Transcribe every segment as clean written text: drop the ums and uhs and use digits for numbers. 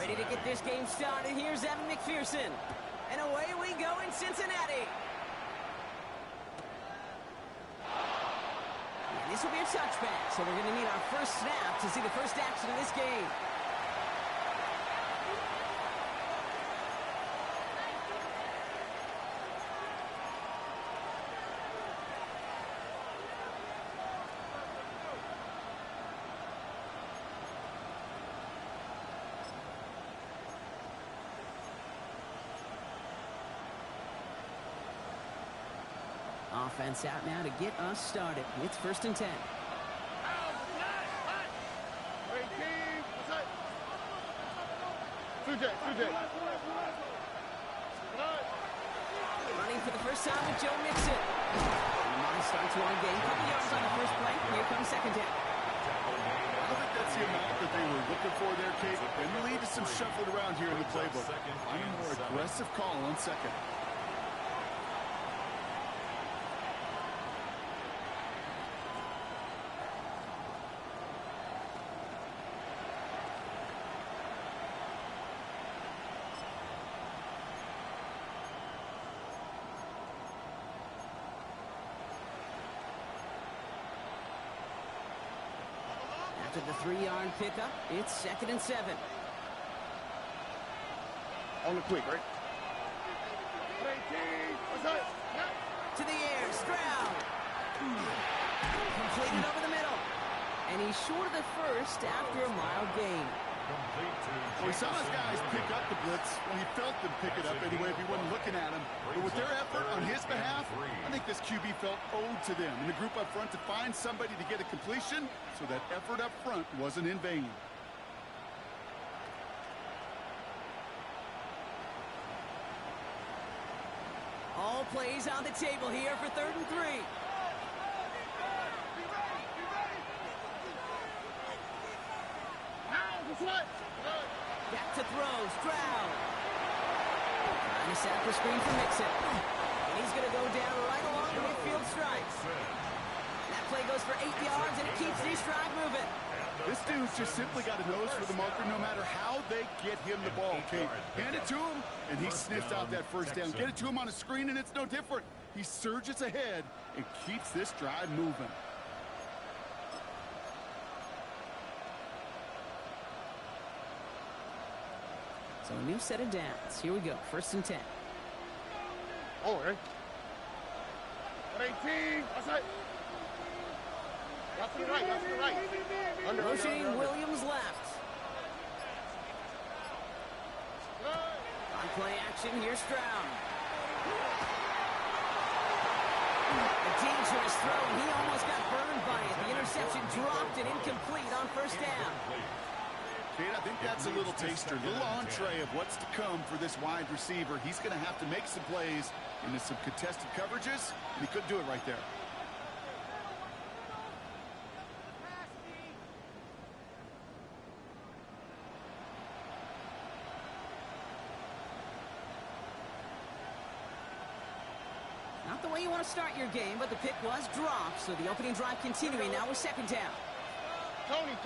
Ready to get this game started. Here's Evan McPherson. And away we go in Cincinnati. And this will be a touchback, so we're going to need our first snap to see the first action of this game. Offense out now to get us started. It's 1st and 10. Running for the first time with Joe Mixon. Starts one game. Couple yards on the first play. Here comes 2nd down. I don't think that's the amount that they were looking for there, Kate. And the lead is some shuffling around here in the playbook. I'm a more aggressive call on 2nd. After the 3-yard pickup, it's 2nd and 7. On the quick, right? To the air, Stroud. Completed over the middle. And he's short of the first after a mile gain. Well, he saw his guys pick up the blitz. Well, he felt them pick it up anyway if he wasn't looking at him. But with their effort on his behalf, I think this QB felt owed to them. And the group up front to find somebody to get a completion, so that effort up front wasn't in vain. All plays on the table here for 3rd and 3. Back to throw, Stroud. Trying to set up a screen for Mixon. And he's going to go down right along the midfield stripes. That play goes for 8 yards, and it keeps the stride moving. This dude's just simply got a nose for the marker no matter how they get him the ball, Kate. Hand it to him, and he sniffs out that first down. Get it to him on a screen, and it's no different. He surges ahead and keeps this drive moving. So a new set of downs. Here we go. 1st and 10. Oh, right. 18. Outside. That's to the right. That's to the right. Motioning Williams left. On play action, here's Stroud. A dangerous throw, and he almost got burned by it. The interception dropped and incomplete on 1st down. Kate, I think that's a little taster, a little entree of what's to come for this wide receiver. He's going to have to make some plays into some contested coverages, and he couldn't do it right there. Not the way you want to start your game, but the pick was dropped, so the opening drive continuing now with 2nd down. Tony.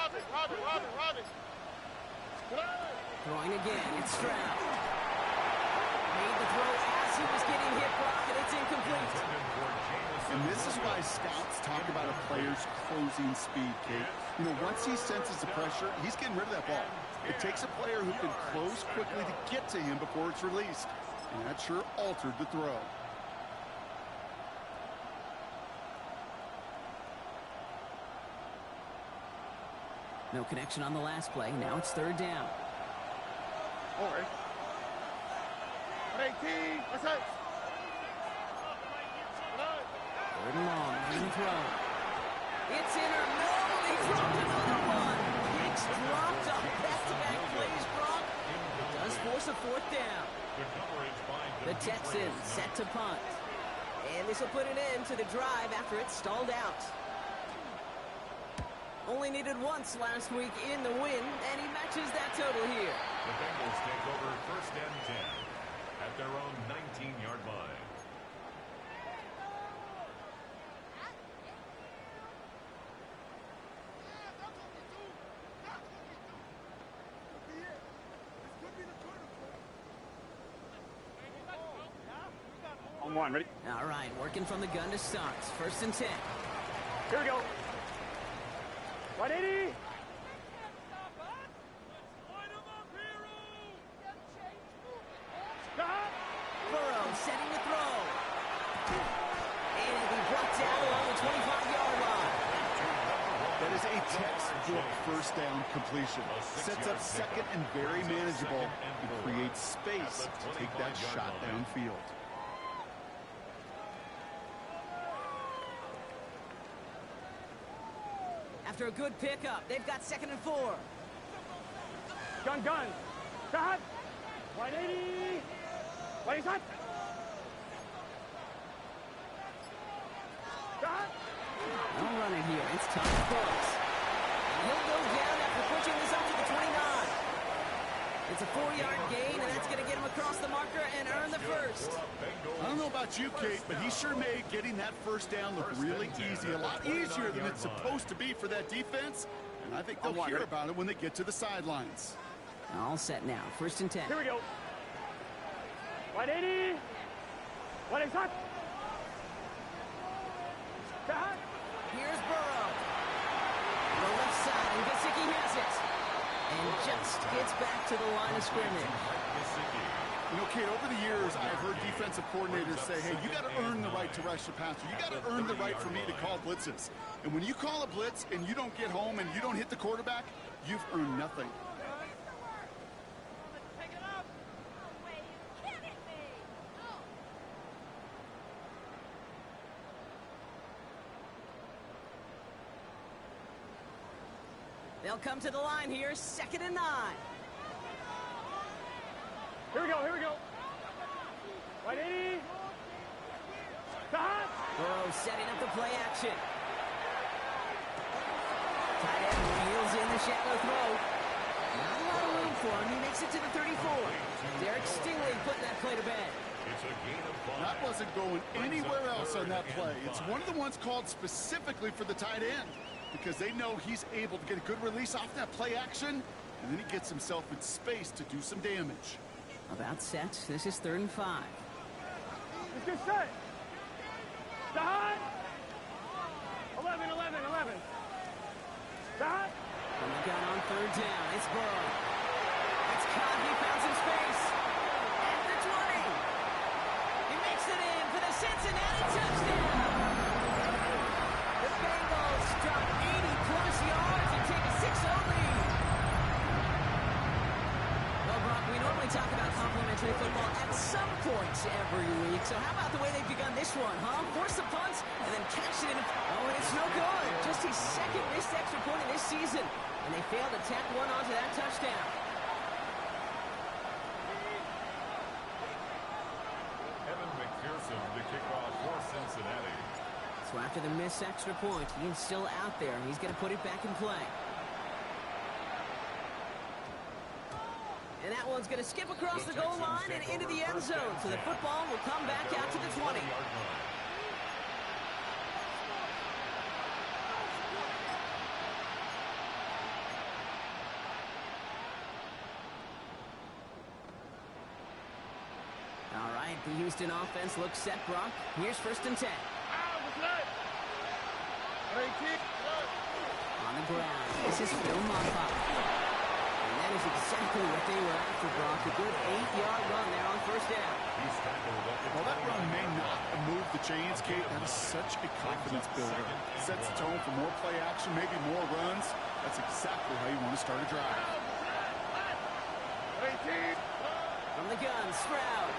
Robin. Throwing again, it's Stroud. Made the throw as he was getting hit, Brock, and it's incomplete. And this is why scouts talk about a player's closing speed, Kate. You know, once he senses the pressure, he's getting rid of that ball. It takes a player who can close quickly to get to him before it's released. And that sure altered the throw. No connection on the last play. Now it's 3rd down. All right. 18. What's that? 3rd and long. Main throw. It's in or no. They dropped another one. Hicks dropped on back-to-back plays, Brock. It does force a 4th down. The Texans set to punt. And this will put an end to the drive after it stalled out. Only needed once last week in the win, and he matches that total here. The Bengals take over 1st and 10 at their own 19-yard line. on, ready? All right, working from the gun to start. First and 10. Here we go. 180. Burrow setting the throw. And it'll be brought down along the 25-yard line. That is a textbook first down completion. Sets up second and very manageable and creates space to take that shot downfield. After a good pickup, they've got 2nd and 4. Gun. Stop. 180. 180. Stop. No running here. It's Thomas Brooks. And he'll go down after pushing this up to the 29. It's a 4-yard gain, and that's going to get him across the marker and earn the first. I don't know about you, Kate, but he sure made getting that first down look really easy. A lot easier than it's supposed to be for that defense. And I think they'll hear about it when they get to the sidelines. All set now. First and 10. Here we go. 180. 180. Stop. Stop. Here's Burrow. The left side, and Gesicki has it. And just gets back to the line of scrimmage. You know, Kate, over the years, I've heard defensive coordinators say, hey, you got to earn the right to rush the passer. You got to earn the right for me to call blitzes. And when you call a blitz and you don't get home and you don't hit the quarterback, you've earned nothing. They'll come to the line here, 2nd and 9. Here we go. 180. Stop. Burrow setting up the play action. Tight end wheels in the shallow throw. Not a lot of room for him. He makes it to the 34. Derek Stingley putting that play to bed. That wasn't going anywhere else on that play. It's one of the ones called specifically for the tight end because they know he's able to get a good release off that play action, and then he gets himself in space to do some damage. About set. This is 3rd and 5. Let's get set. Stop. 11. Stop. From the gun on 3rd down, it's Burrow. It's caught. He found some space. At the 20. He makes it in for the Cincinnati touchdown. The Bengals drop 80-plus yards and take a 6-0 lead. Well, Brock, we normally talk about complimentary football at some point every week. So how about the way they've begun this one, huh? Force the punt and then catch it. Oh, and it's no good. Just his 2nd missed extra point of this season. And they failed to tack one onto that touchdown. Evan McPherson, the kickoff for Cincinnati. So after the missed extra point, he is still out there. He's going to put it back in play. And that one's going to skip across the goal line and into the end zone. So the football will come back out to the 20. All right, the Houston offense looks set, Brock. Here's 1st and 10. On the ground, this is Phil Moffa. And that is exactly what they were after, Brock. A good 8-yard run there on 1st down. Well, that run may not move the chains, Kate. That is such a confidence builder. Sets the tone for more play action, maybe more runs. That's exactly how you want to start a drive. 18. From the gun, Stroud.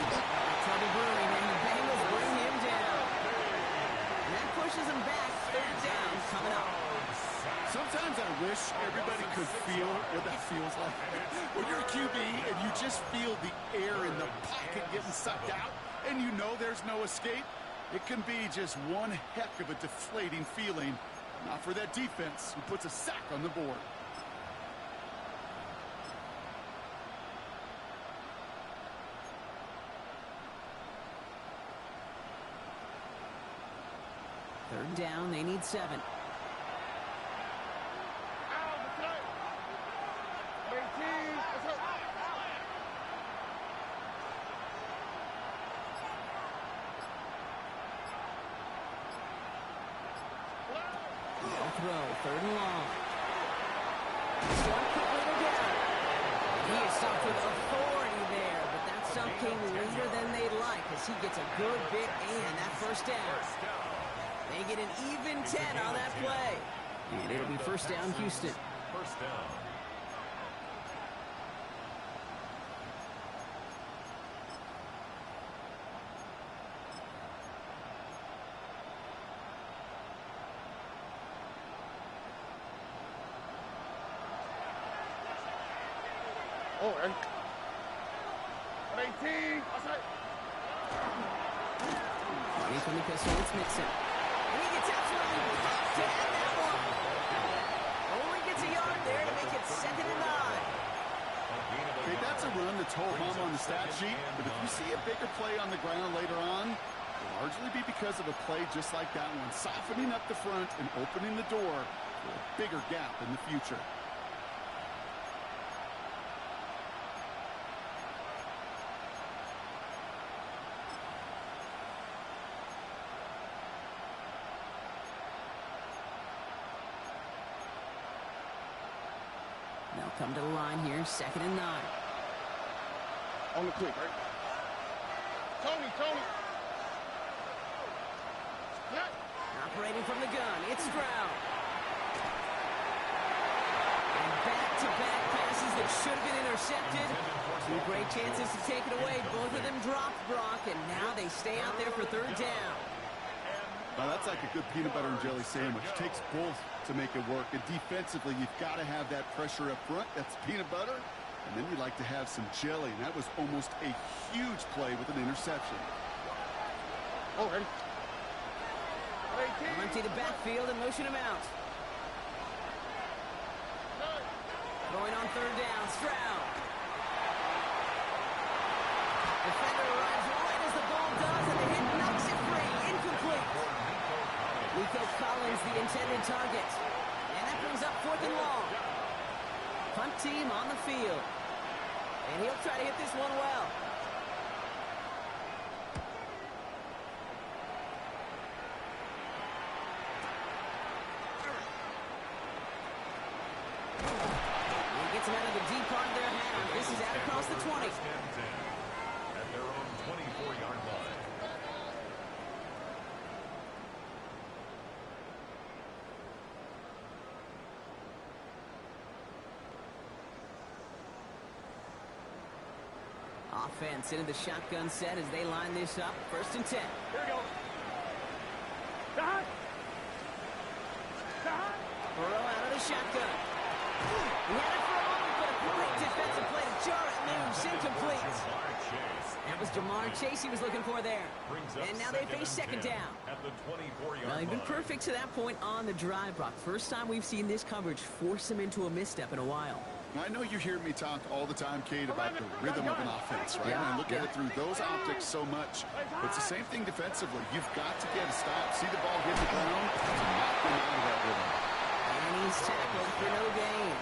Trouble brewing, and the Bengals bring him down. And that pushes him back. 3rd down coming up. Sometimes I wish everybody could feel what that feels like. When you're a QB and you just feel the air in the pocket getting sucked out and you know there's no escape, it can be just one heck of a deflating feeling. Not for that defense who puts a sack on the board. Third down, they need 7. throw. 3rd and long. Start quickly to down. He is stopped with authority there, but that stop came later than they'd like as he gets a good bit and that 1st down. They get an even 10 on that play. And it'll be 1st down, Houston. 1st down. Oh, and 18. Outside. Running from the pistol, it's Mixon. And he gets absolutely pumped to end that one. Only gets a yard there to make it 2nd and 9. Okay, that's a run that's ho-hum on the stat sheet, but if you see a bigger play on the ground later on, it'll largely be because of a play just like that one, softening up the front and opening the door for a bigger gap in the future. They'll come to the line here, 2nd and 9. On the quick, right? Tony. Yeah. Operating from the gun, it's Stroud. And back-to-back passes that should have been intercepted. 2 great chances to take it away. Both of them dropped, Brock, and now they stay out there for 3rd down. Now that's like a good peanut butter and jelly sandwich. It takes both to make it work. And defensively, you've got to have that pressure up front. That's peanut butter. And then you like to have some jelly. And that was almost a huge play with an interception. Oh, ready? 18. Empty the backfield and motion him out. Going on 3rd down, Stroud. Defender arrives right as the ball does, and the hit knocks it free. Incomplete. Rico Collins, the intended target. And that brings up 4th and long. Punt team on the field. And he'll try to hit this one well. He gets him out of the deep part of their half. This is out across the 20. At their own 24-yard line. Offense into the shotgun set as they line this up. 1st and 10. Here we go. Down. Burrow out of the shotgun. He had it for a moment, but a great defensive play to jar it loose. Incomplete. That was Jamar Chase he was looking for there. And now they face 2nd down. At the 24-yard Well, they've been line. perfect to that point on the drive, Brock. First time we've seen this coverage force him into a misstep in a while. Now, I know you hear me talk all the time, Kate, about the rhythm of an offense, right? Yeah, And I look at it through those optics so much. But it's the same thing defensively. You've got to get a stop, see the ball hit the ground, and knock them out of that rhythm. And he's tackled for no gain.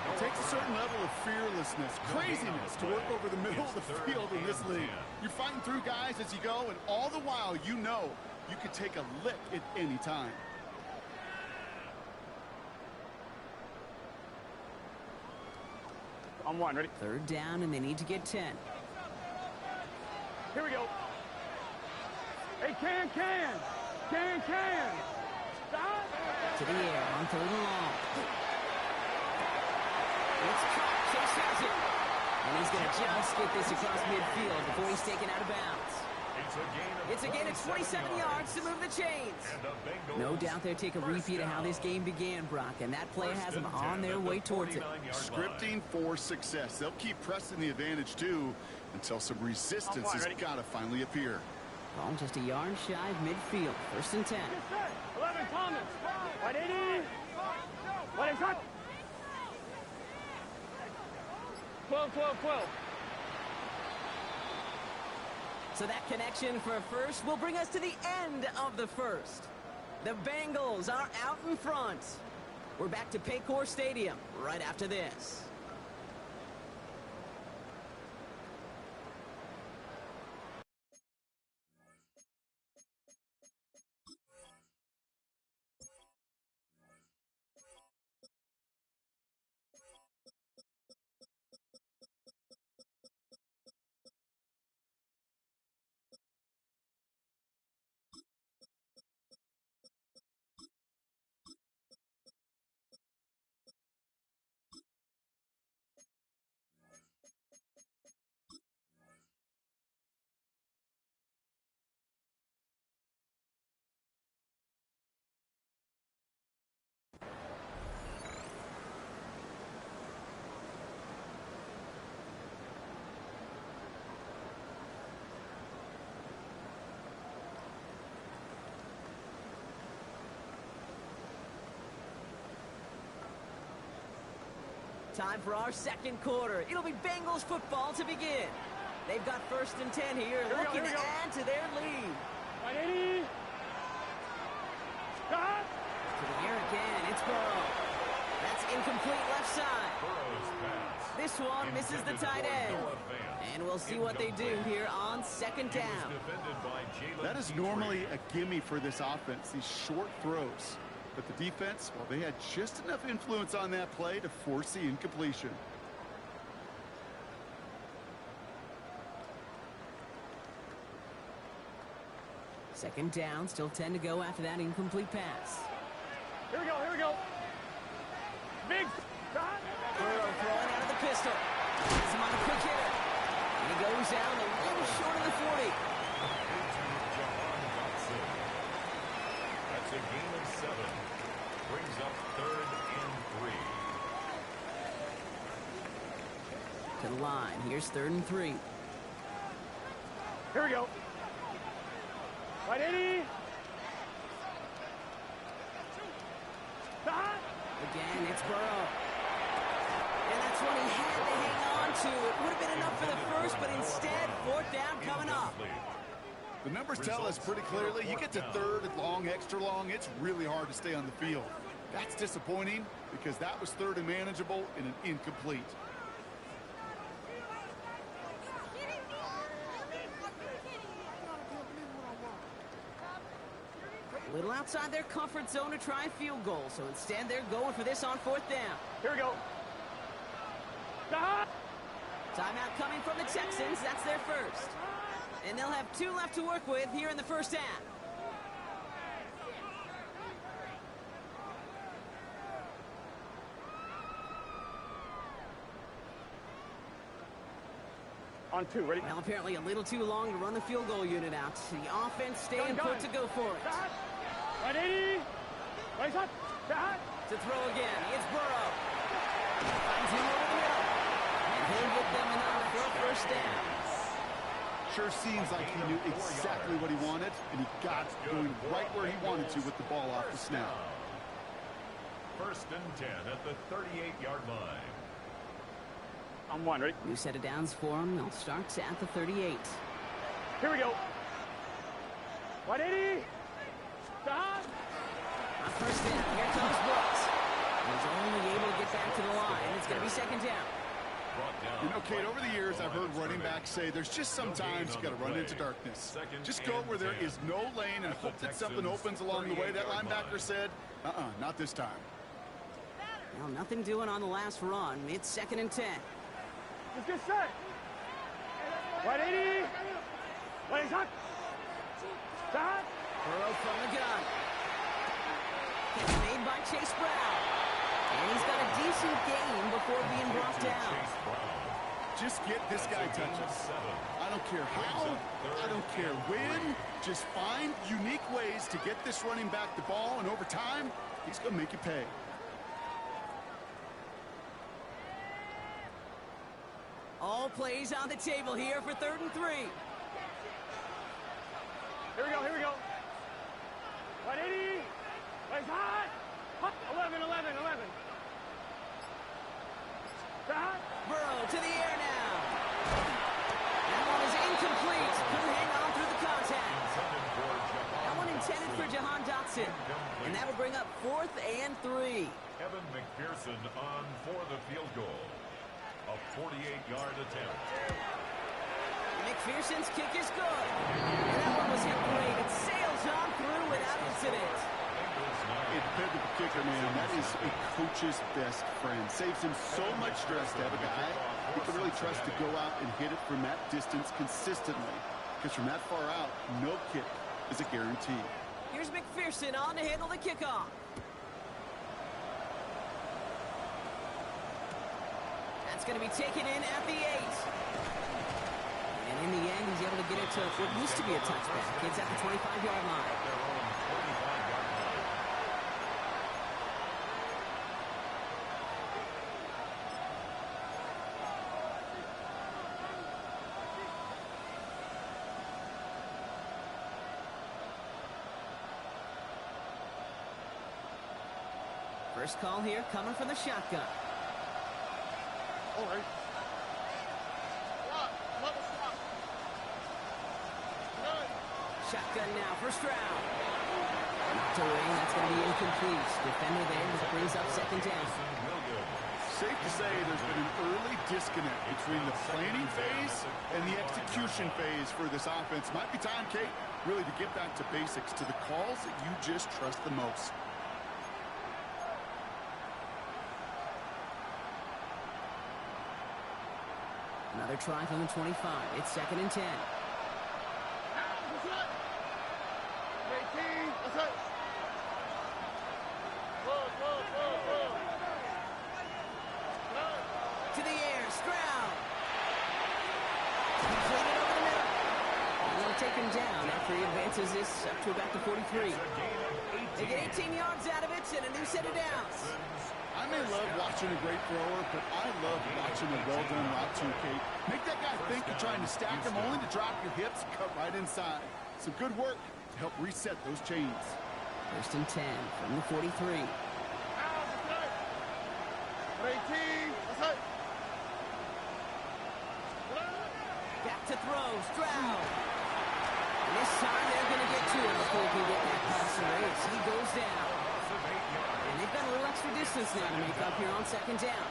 It takes a certain level of fearlessness, craziness to work over the middle of the field in this league. You're fighting through guys as you go, and all the while you know you could take a lick at any time. On 1, ready? 3rd down, and they need to get 10. Here we go. Hey, can. Stop. To the air on 3rd and long. It's caught. Chase has it. And he's going to just get this across midfield before he's taken out of bounds. It's a gain of 27 yards to move the chains. No doubt they'll take a repeat of how this game began, Brock, and that play has them on their way towards it. Scripting for success. They'll keep pressing the advantage, too, until some resistance has got to finally appear. Ball just a yard shy of midfield. 1st and 10. 11, Thomas. Right, 80. Right, it's hot. 12. So that connection for a first will bring us to the end of the first. The Bengals are out in front. We're back to Paycor Stadium right after this. Time for our second quarter. It'll be Bengals football to begin. They've got 1st and 10 here, looking to add to their lead. Right, 80. Stop. To the air again, it's Burrow. That's incomplete left side. Burrow's pass. This one misses the tight end. And we'll see what they do here on 2nd down. That is normally a gimme for this offense, these short throws. But the defense, well, they had just enough influence on that play to force the incompletion. Second down, still 10 to go after that incomplete pass. Here we go, here we go. Big shot. Burrow throwing out of the pistol. Has him on a quick hitter. And he goes down a little short of the 40. That's a gain of 7. Brings up 3rd and 3. To the line. Here's 3rd and 3. Here we go. Right, 80. Stop. Again, it's Burrow. And that's what he had to hang on to. It would have been enough for the first, but instead, 4th down coming up. The numbers tell us pretty clearly, you get to 3rd and long, extra long, it's really hard to stay on the field. That's disappointing because that was 3rd and manageable and an incomplete. A little outside their comfort zone to try a field goal, so instead they're going for this on 4th down. Here we go. Stop. Timeout coming from the Texans. That's their first. And they'll have 2 left to work with here in the 1st half. On 2, ready? Well, apparently a little too long to run the field goal unit out. The offense staying put to go for it. Stop. Right, 80. Right, shot. Stop. To throw again. It's Burrow. Finds him over the middle. And he'll get them enough for a 1st down. Sure seems like he knew exactly what he wanted, and he got going right where he wanted to with the ball off the snap. 1st and 10 at the 38-yard line. On 1, ready? New set of downs for him. They'll start at the 38. Here we go. Right, 80. Stop. On 1st down, here comes Brooks. He's only able to get back to the line. It's going to be 2nd down. You know, Kate, over the years, I've heard running backs say there's just sometimes you got to run into darkness. Just go where there is no lane and hope that something opens along the way. That linebacker said, not this time. Well, nothing doing on the last run. It's 2nd and 10. Let's get set. Right, 80. Right, shot. Stop. Burrow from the gun. Catch made by Chase Brown. And he's got a decent gain before being brought down. Just get this guy touches. I don't care how, I don't care when. Just find unique ways to get this running back the ball, and over time, he's going to make you pay. All plays on the table here for 3rd and 3. Here we go, here we go. Right, 80. Right, hot. 11, 11, 11. Stop. Burrow to the air now. That one is incomplete. Couldn't hang on through the contact. That one intended for Jahan Dotson. And that will bring up 4th and 3. Evan McPherson on for the field goal. A 48-yard attempt. McPherson's kick is good. And that one was hit great. It sails on through without incident. It depends on the kicker, man. That is a coach's best friend. Saves him so much stress to have a guy he can really trust to go out and hit it from that distance consistently. Because from that far out, no kick is a guarantee. Here's McPherson on to handle the kickoff. That's going to be taken in at the 8. And in the end, he's able to get it to what used to be a touchback. It's at the 25-yard line. First call here coming from the shotgun. All right. Shotgun now, first round. Knocked away, that's going to be incomplete. Defender there, which brings up second down. Safe to say there's been an early disconnect between the planning phase and the execution phase for this offense. Might be time, Kate, really to get back to basics, to the calls that you just trust the most. Another try from the 25. It's second and 10. To the air, Stroud. Completed over the middle. And they'll take him down after he advances this up to about the 43. They get 18 yards out of it and a new set of downs. I may love watching a great thrower, but I love watching a well-done route too, Kate. Make that guy think you're trying to stack him, only to drop your hips, cut right inside. Some good work to help reset those chains. First and 10 from the 43. Back to throw, Stroud. And this time they're going to get to him before he can get that pass away as he goes down. And they've got a little extra distance now to make up here on second down.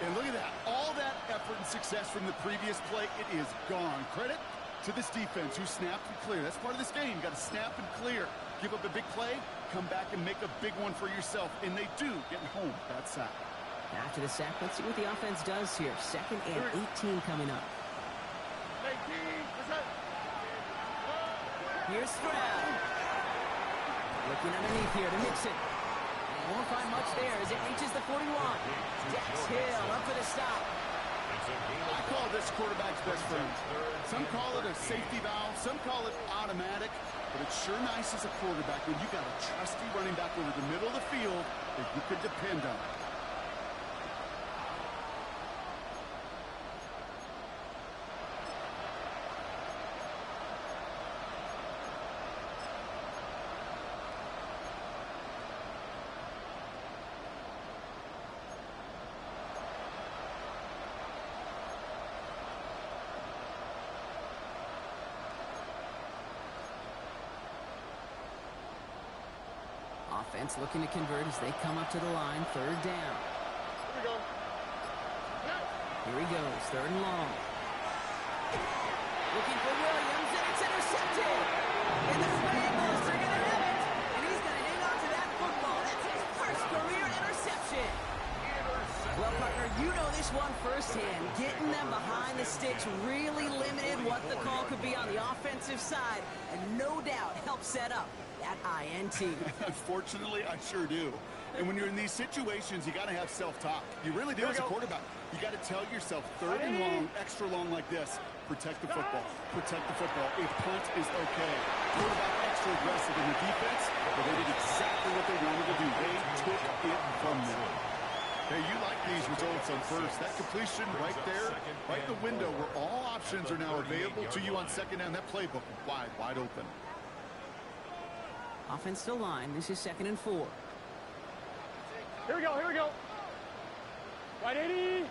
And look at that. All that effort and success from the previous play, it is gone. Credit to this defense who snapped and clear. That's part of this game. You got to snap and clear. Give up a big play, come back and make a big one for yourself. And they do, getting home that sack. After the sack, let's see what the offense does here. Second and 18 coming up. Here's Stroud. Looking underneath here to mix it. And he won't find much there as it reaches the 41. Dax Hill up for the stop. I call this quarterback's best friend. Some call it a safety valve, some call it automatic, but it's sure nice as a quarterback when you got a trusty running back over the middle of the field that you could depend on. Offense looking to convert as they come up to the line. Third down. Here he goes. Third and long. Looking for Williams, and it's intercepted. And the Bengals are going to have it. And he's going to hang on to that football. That's his first career interception. Well, partner, you know this one firsthand. Getting them behind the sticks really limited what the call could be on the offensive side, and no doubt helped set up that INT. Unfortunately, I sure do. And when you're in these situations, you got to have self-talk. You really do as a quarterback. You got to tell yourself, third and long, extra long like this, protect the football. Protect the football. A punt is okay. Quarterback extra aggressive in the defense, but they did exactly what they wanted to do. They took it from them. Hey, you like these results on first. That completion right there, right in the window where all options are now available to you on second down. That playbook wide open. Offense to line. This is second and 4. Here we go. Right 80.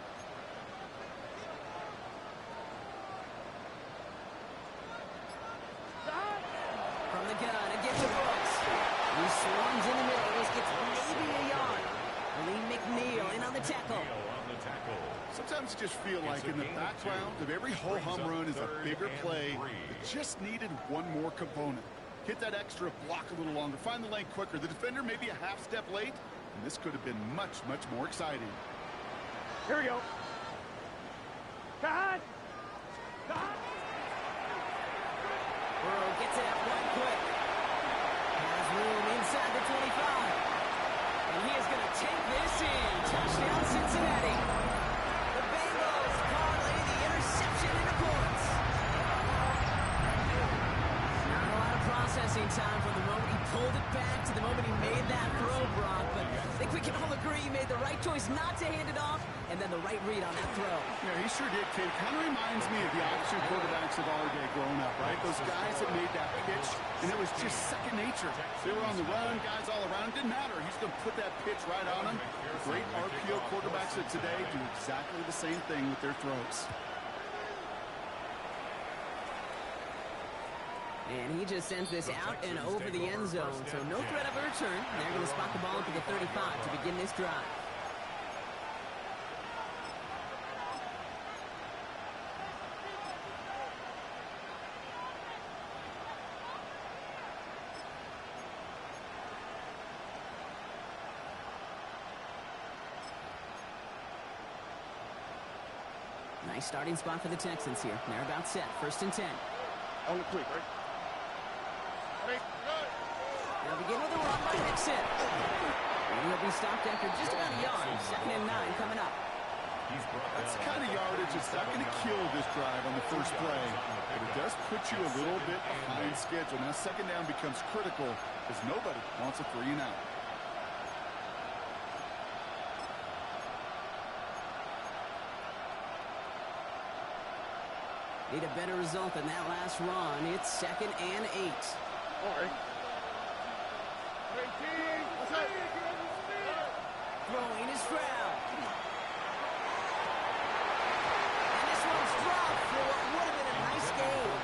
From the gun, and get to Brooks. He swings in the middle. This gets maybe a yard. Lee McNeil in on the tackle. Sometimes you just feel like in the background of every ho-hum run is a bigger play. It just needed one more component. Hit that extra block a little longer. Find the lane quicker. The defender may be a half step late, and this could have been much more exciting. Here we go. Cut. Burrow gets it out one quick. Has room inside the 25. And he is going to take this in. Touchdown, Cincinnati. The Bengals parlay the interception into points. Not a lot of processing time from the moment he hold it back to the moment he made that throw, Brock. But I think we can all agree he made the right choice not to hand it off, and then the right read on that throw. Yeah, he sure did, kid. Kind of reminds me of the option quarterbacks of our day growing up, right? Those guys that made that pitch, and it was just second nature. They were on the run, guys all around. It didn't matter. He's going to put that pitch right on them. The great RPO quarterbacks of today do exactly the same thing with their throws. And he just sends this out and over the end zone. So no threat of a return. They're going to spot the ball up at the 35 to begin this drive. Nice starting spot for the Texans here. They're about set. 1st and 10. On the quick, right? They'll begin with a run by Mixon. And he'll be stopped after just about a yard. 2nd and 9 coming up. That's the kind of yardage that's not going to kill this drive on the first play, but it does put you a little bit behind schedule. Now 2nd down becomes critical because nobody wants a 3 and out. Need a better result than that last run. It's 2nd and 8. All right. Throwing is Stroud. And this one's dropped for what would have been a nice game.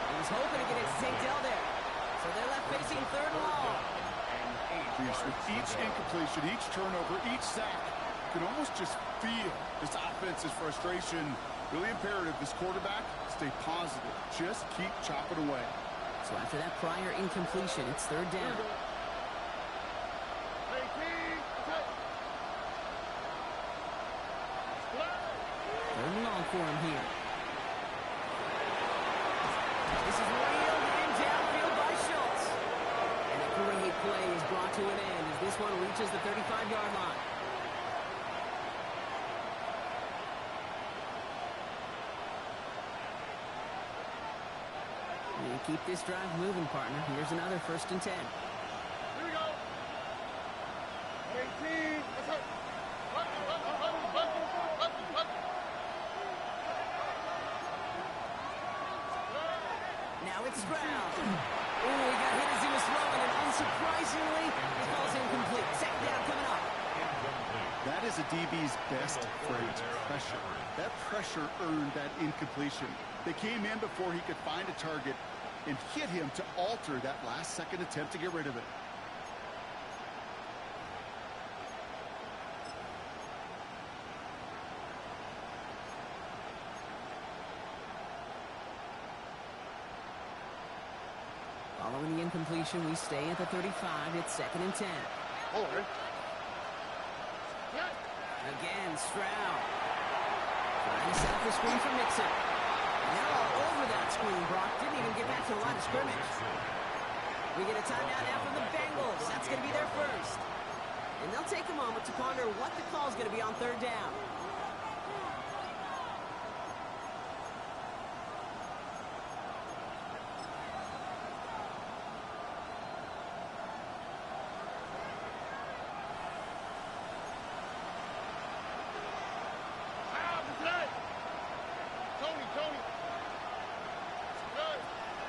He was hoping to get it to Tank Dell there. So they're left facing 3rd and long. With each incompletion, each turnover, each sack, you can almost just feel this offense's frustration. Really imperative, this quarterback, stay positive. Just keep chopping away. So after that prior incompletion, it's 3rd down. 3rd and long for him here. This is reeled in downfield by Schultz. And a great play is brought to an end as this one reaches the 35-yard line. And keep this drive moving, partner. Here's another 1st and 10. Here we go. 18. Now it's Stroud. Oh, he got hit as he was throwing, and unsurprisingly, he falls incomplete. 2nd down coming up. That is a DB's best phrase, pressure. That pressure earned that incompletion. They came in before he could find a target and hit him to alter that last-second attempt to get rid of it. Following the incompletion, we stay at the 35. It's 2nd and 10. All right. Again, Stroud. Trying to set up the screen for Mixon. Now all over that screen, Brock. Didn't even get back to the line of scrimmage. We get a timeout now from the Bengals. That's going to be their first. And they'll take a moment to ponder what the call is going to be on 3rd down.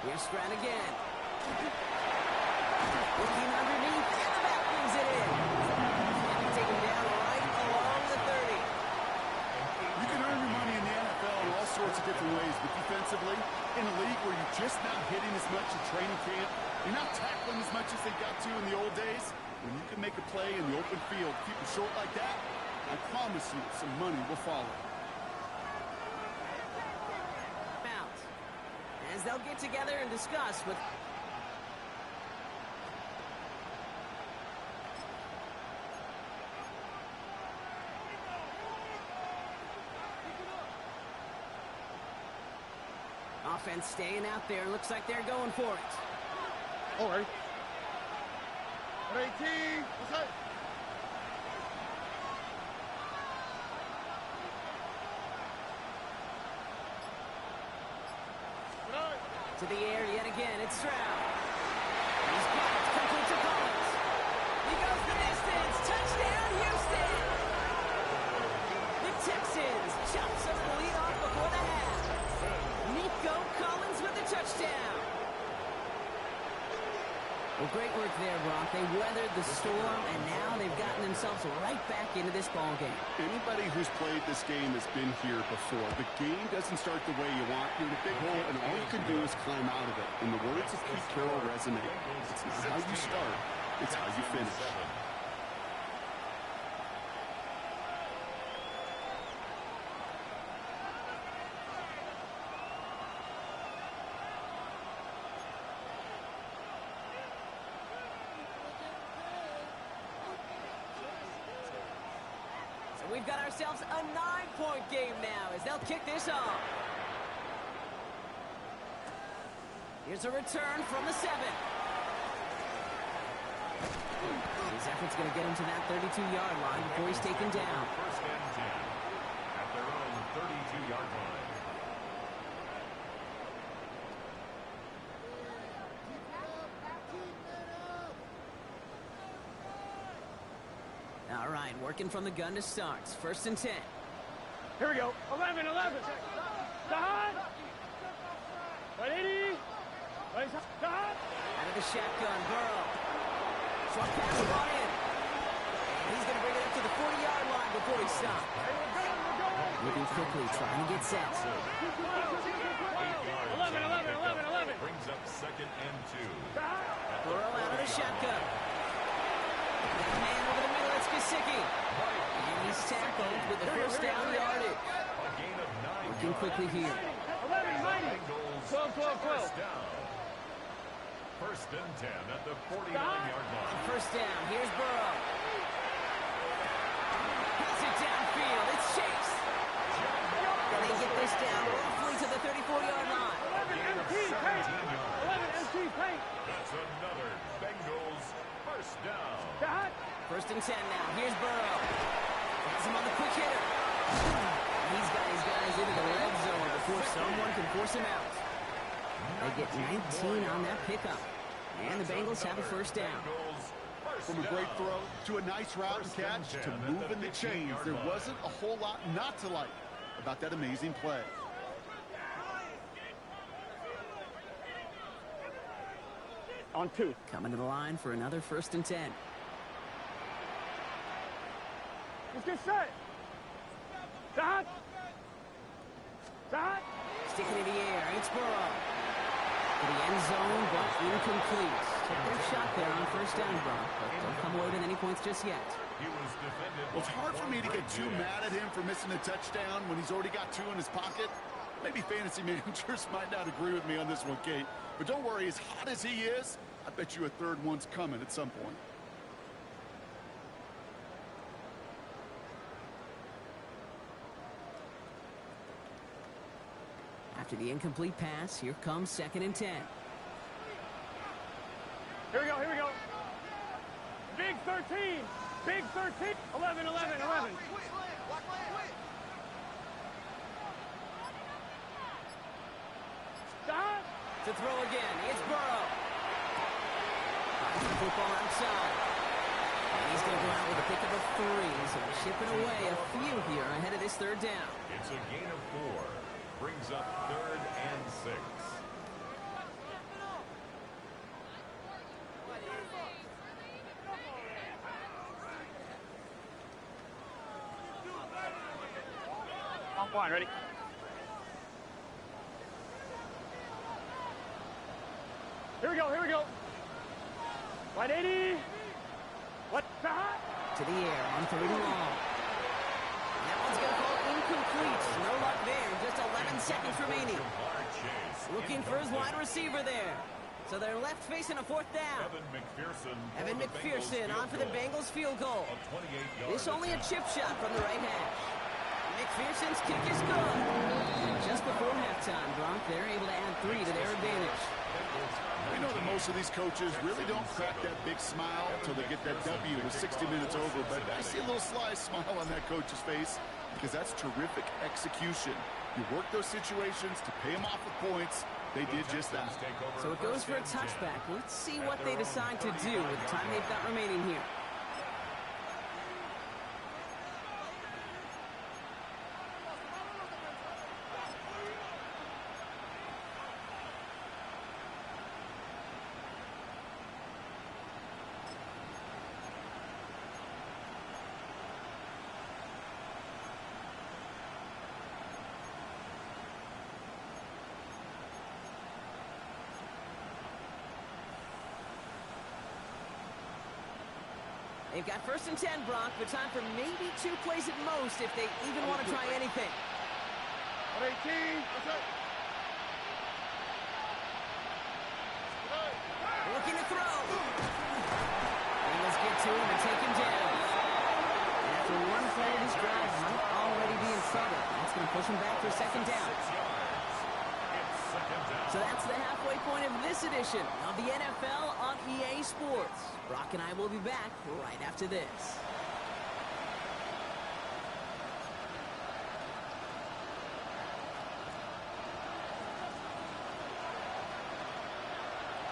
Here's Stroud again. Looking underneath, and the back brings it in. And take him down right along the 30. You can earn your money in the NFL in all sorts of different ways, but defensively, in a league where you're just not hitting as much at training camp, you're not tackling as much as they got to in the old days, when you can make a play in the open field, keep it short like that, I promise you some money will follow. As they'll get together and discuss with... Offense staying out there. Looks like they're going for it. All right. 18. What's up? To the air yet again. It's Stroud. He's blocked. Texans chops over the lead off before the half. Nico Collins with the touchdown. Well, great work there, Brock. They weathered the storm, and now they've gotten themselves right back into this ball game. Anybody who's played this game has been here before. The game doesn't start the way you want. You're in a big hole, and all you can do is climb out of it. In the words of Pete Carroll resonate, it's not how you start, it's how you finish. We've got ourselves a 9-point game now as they'll kick this off. Here's a return from the 7. His effort's going to get him to that 32-yard line before he's taken down. First and 10 at their own 32-yard line. All right, working from the gun to start. First and 10. Here we go. 11. Stop. 180. Stop. Out of the shotgun, Burrow. Short pass brought in. And he's going to bring it up to the 40-yard line before he stops. Moving quickly, trying to get set. 11. Brings up second and 2. Burrow out of the shotgun. Got a man over the middle, it's Gesicki. And he's tackled with the first down yardage. A gain of 9 Working quickly here. 12. First down. First and 10 at the 49-yard line. First down, here's Burrow. Pass it downfield, it's Chase. And they get this down roughly to the 34-yard line. 11 MT paint. That's another Bengals first down. Stop. First and 10 now, here's Burrow. Has him on the quick hitter. He's got his guys into the red zone before someone can force him out. They get 19 on that pickup. And the Bengals have a first down. From a great throw to a nice route and catch to moving the chains, there wasn't a whole lot not to like about that amazing play. On 2. Coming to the line for another first and 10. Let's get set. Stop. Sticking in the air, it's Burrow. To the end zone, but incomplete. Took their shot there on first down, Brock, but don't come away with any points just yet. He was defended. Well, it's hard for me to get too mad at him for missing a touchdown when he's already got 2 in his pocket. Maybe fantasy managers might not agree with me on this one, Kate. But don't worry, as hot as he is, I bet you a third one's coming at some point. After the incomplete pass, here comes second and 10. Here we go. Big 13. 11. Stop. To throw again, it's Burrow. Finds the football outside. And he's going to go out with a pick of a 3, so we're chipping away a few here ahead of this third down. It's a gain of 4. Brings up third and 6. On line, ready? Here we go. 180. What? Stop. To the air on 3rd and long. That one's going to fall incomplete. No luck there. Just 11 seconds remaining. Looking for his wide receiver there. So they're left facing a 4th down. Evan McPherson on for the Bengals field goal. This only a chip shot from the right hash. McPherson's kick is good. Just before halftime, Brock, they're able to add 3 to their advantage. We know that most of these coaches really don't crack that big smile until they get that W with 60 minutes over, but I see a little sly smile on that coach's face because that's terrific execution. You work those situations to pay them off with points. They did just that. So it goes for a touchback. Let's see what they decide to do with the time they've got remaining here. They've got 1st and 10, Brock, but time for maybe 2 plays at most if they even want to try anything. 18. That's it. Looking to throw. Bengals get to him and take him down. After one play, this drive might already be in trouble. That's going to push him back for 2nd down. So that's the halfway point of this edition of the NFL on EA Sports. Brock and I will be back right after this.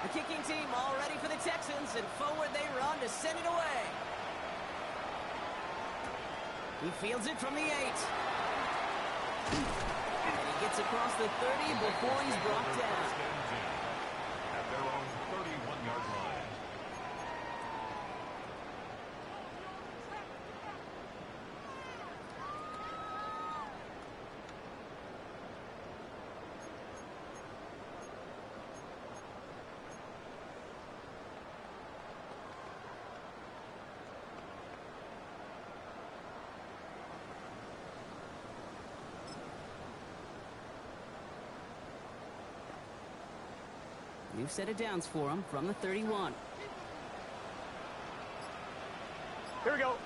The kicking team all ready for the Texans, and forward they run to send it away. He fields it from the 8. And he gets across the 30 before he's brought down. At their own 31-yard line. New set of downs for him from the 31. Here we go. Go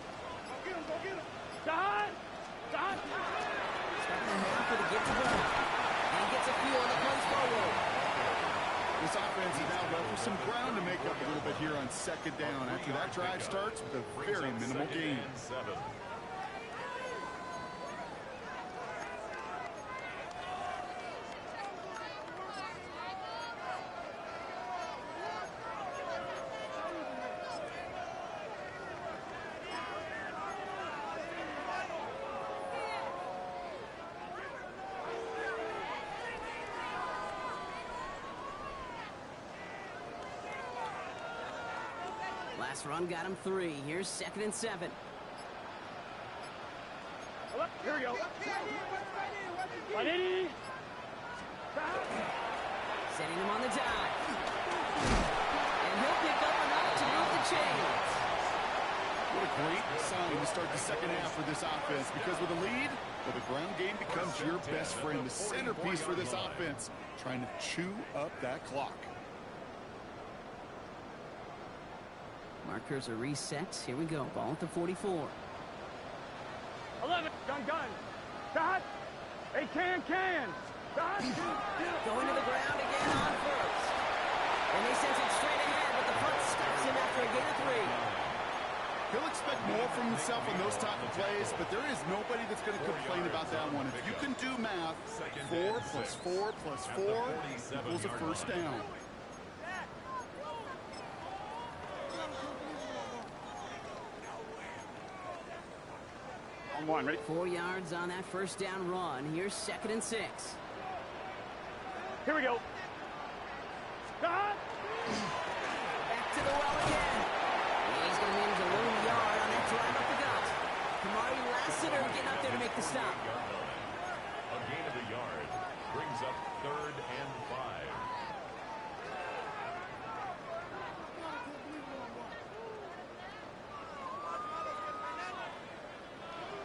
get him, go get him. Don! Don! Starting the half with a get to go. And he gets a few on the plays forward. This offense is now left with some ground to make up a little bit here on 2nd down after that drive starts with a very minimal gain. Last run got him 3. Here's 2nd and 7. Here we go. 180. Setting him on the dive. And he'll pick up enough to move the chains. What a great sign to start the 2nd half for this offense, because with a lead, well, the ground game becomes your best friend, the centerpiece for this offense, trying to chew up that clock. Markers are reset. Here we go. Ball at the 44. 11. Gun. Dot. Hey, can. Dot. Going to the ground again on 1st. And they send it straight ahead, but the punt stops him after a gain of 3. He'll expect more from himself on those type of plays, but there is nobody that's going to complain about that one. If you can do math, 4 plus 4 plus 4 equals a 1st down. On 1, right? 4 yards on that 1st down run. Here's 2nd and 6. Here we go. Dot. Back to the well again. He's going to manage a low yard on that drive up the gut. Kamari Lassiter getting up there to make the stop. A gain of a yard brings up 3rd and 5.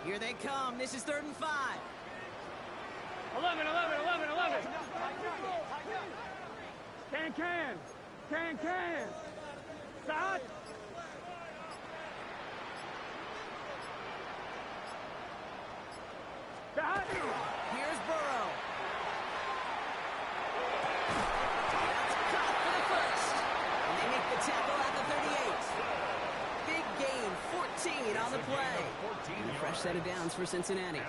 Here they come. This is 3rd and 5. 11. Can. Dot. Dot. Here's Burrow. That's caught for the 1st. And they make the tackle at the 38. Big gain, 14 on the play. And a fresh set of downs for Cincinnati.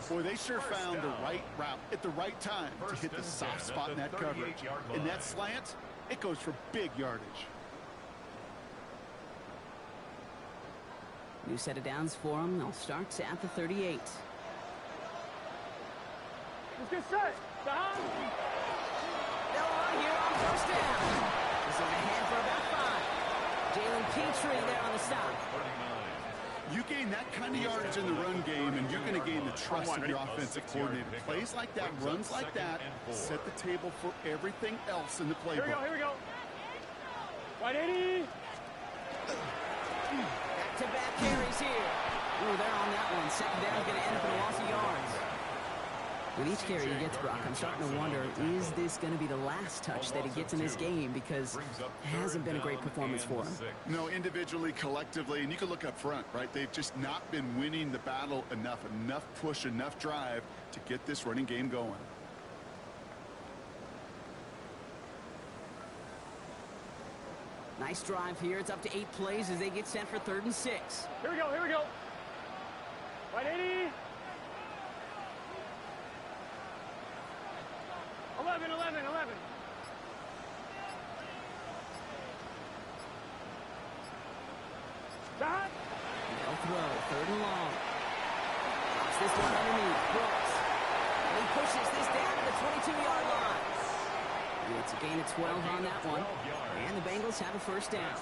Boy, they sure found the right route at the right time to hit the soft spot in that coverage. In that slant, it goes for big yardage. New set of downs for them. They'll start at the 38. Let's get set. Dot. They'll run here on 1st down. This is ahead for about 5. Jalen Petrie there on the stop. You gain that kind of yardage in the run game, and you're going to gain the trust of your offensive coordinator. Plays like that, runs like that, set the table for everything else in the playbook. Here we go. 180. Back-to-back carries here. Ooh, they're on that one. Second down is going to end up in a loss of yards. With each carry he gets, Brock, I'm starting to wonder, is this going to be the last touch that he gets in this game? Because it hasn't been a great performance for him. No, individually, collectively, and you can look up front, right? They've just not been winning the battle enough push, enough drive to get this running game going. Nice drive here. It's up to 8 plays as they get set for 3rd and 6. Here we go, here we go. 180. 11, 11, 11. Shot. They'll throw. 3rd and long. Drops this one underneath. Brooks. And he pushes this down to the 22-yard line. It's a gain of 12 on that one. And the Bengals have a 1st down.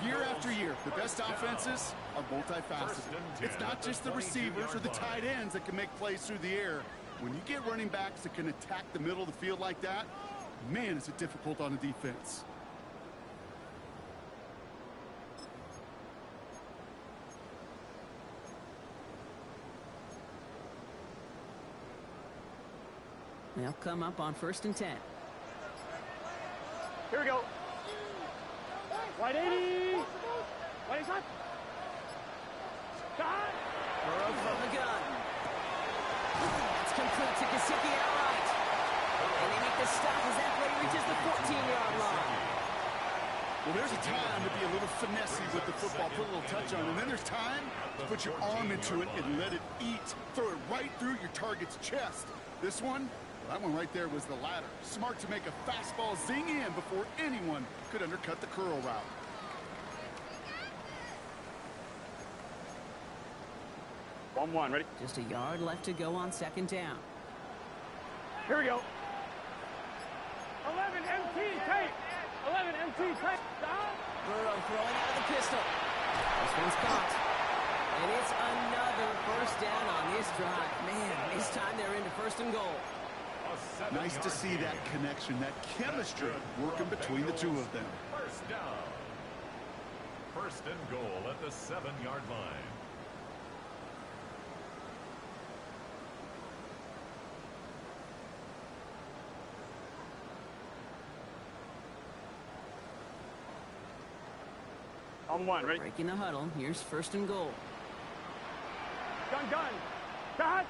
Year after year, the best offenses are multifaceted. It's not just the receivers or the tight ends that can make plays through the air. When you get running backs that can attack the middle of the field like that, man, is it difficult on a defense. They'll come up on 1st and 10. Here we go. 180. 180. Shot. Burrow from the gun. That's complete to Gesicki outright. And they make the stop as that play reaches the 14-yard line. Well, there's a time to be a little finessey with the football, put a little touch on it. And then there's time to put your arm into it and let it eat. Throw it right through your target's chest. This one, that one right there was the latter. Smart to make a fastball zing in before anyone could undercut the curl route. One, ready? Just a yard left to go on 2nd down. Here we go. 11 MT tape. 11 MT tape. Stop. Burrow throwing out of the pistol. This one's caught. And it's another 1st down on this drive. Man, this time they're into 1st and goal. Nice to see that connection, that chemistry working between the two of them. 1st down. 1st and goal at the 7-yard line. On 1, ready? Breaking the huddle. Here's 1st and goal. Gun. Shot.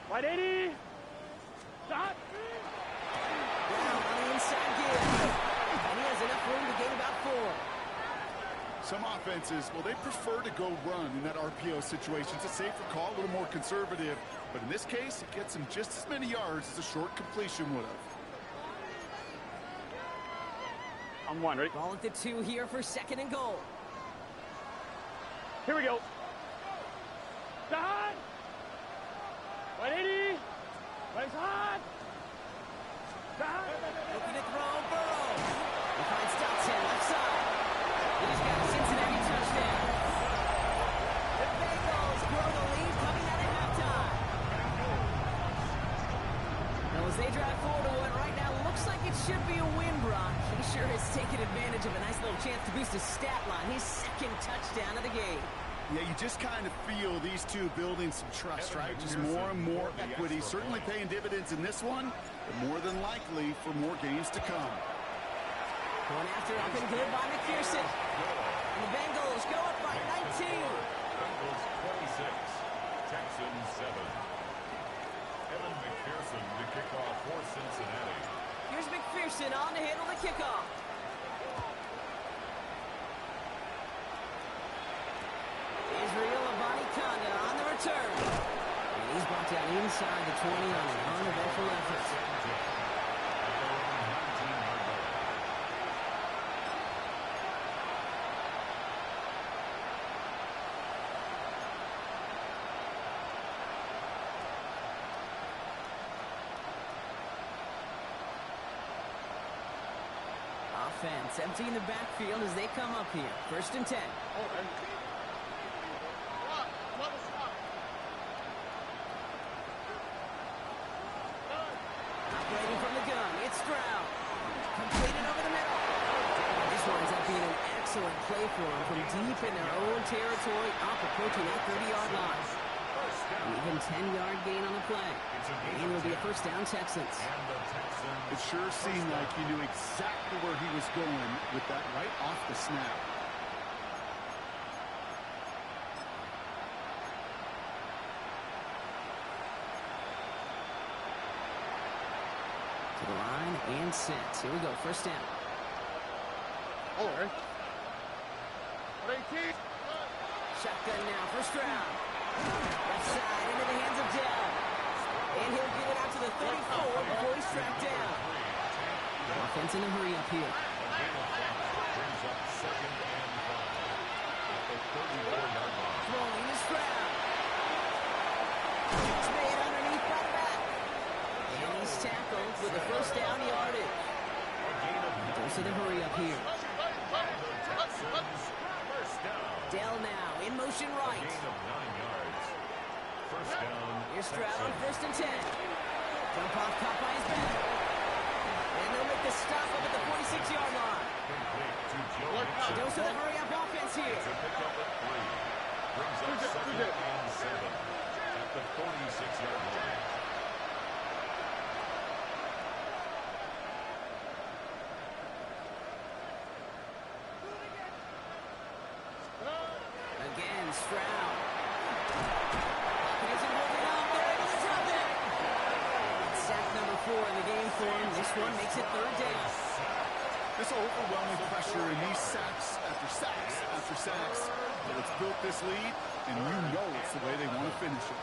180. Shot. Down on the inside give. And he has enough room to gain about 4. Some offenses, well, they prefer to go run in that RPO situation. It's a safer call, a little more conservative. But in this case, it gets them just as many yards as a short completion would have. On 1, ready? Ball at the 2 here for 2nd and goal. Here we go. Shot. 180. Place hot. Shot. Looking to throw. Burrow. He finds Dotson left side. He's got a Cincinnati touchdown. The Bengals grow the lead coming out of halftime. Now as they drive forward to what right now looks like it should be a win, Brock. He sure has taken advantage of a nice little chance to boost his stat line. His 2nd touchdown of the game. Yeah, you just kind of feel these two building some trust, right? Just more and more equity. Certainly paying dividends in this one, but more than likely for more games to come. Going after up and good by McPherson. And the Bengals go up by 19. Bengals 26, Texans 7. Evan McPherson to kick off for Cincinnati. Here's McPherson on to handle the kickoff. Israel Abanikanda on the return. And he's brought down inside the 20 on an uneventful effort. Offense emptying the backfield as they come up here. 1st and 10. Operating from the gun, it's Stroud. Completed over the middle. This winds up being an excellent play for them from deep in their own territory, up approaching that 30-yard line. An even 10-yard gain on the play. And it'll be a first down, Texans. It sure seemed like he knew exactly where he was going with that right off the snap. To the line and set. Here we go, first down. All right. 18. Shotgun now, first round. Left side into the hands of Dell. And he'll get it out to the 34 before he's tracked down. Offense in a hurry up here. Brings up second and 5 at the 34-yard line. Throwing is Stroud. It's made underneath by the back. And he's tackled with the first down yardage. Goes to the hurry up here. First down. Dell now in motion right. Gain of 9 yards. First down. Here's Stroud on first and 10. Jump off caught by his back. And they'll make the stop up at the 46-yard line. Complete to Joe Mixon. Goes to the hurry up offense here. To pick up at 3. Brings up second and 7 at the 46-yard line. Again, Stroud. Isn't holding up. They're able to drop it. Sack number 4 in the game for him. This one makes it third down. This overwhelming pressure and these sacks after sacks after sacks. Well, it's built this lead, and you know it's the way they want to finish it.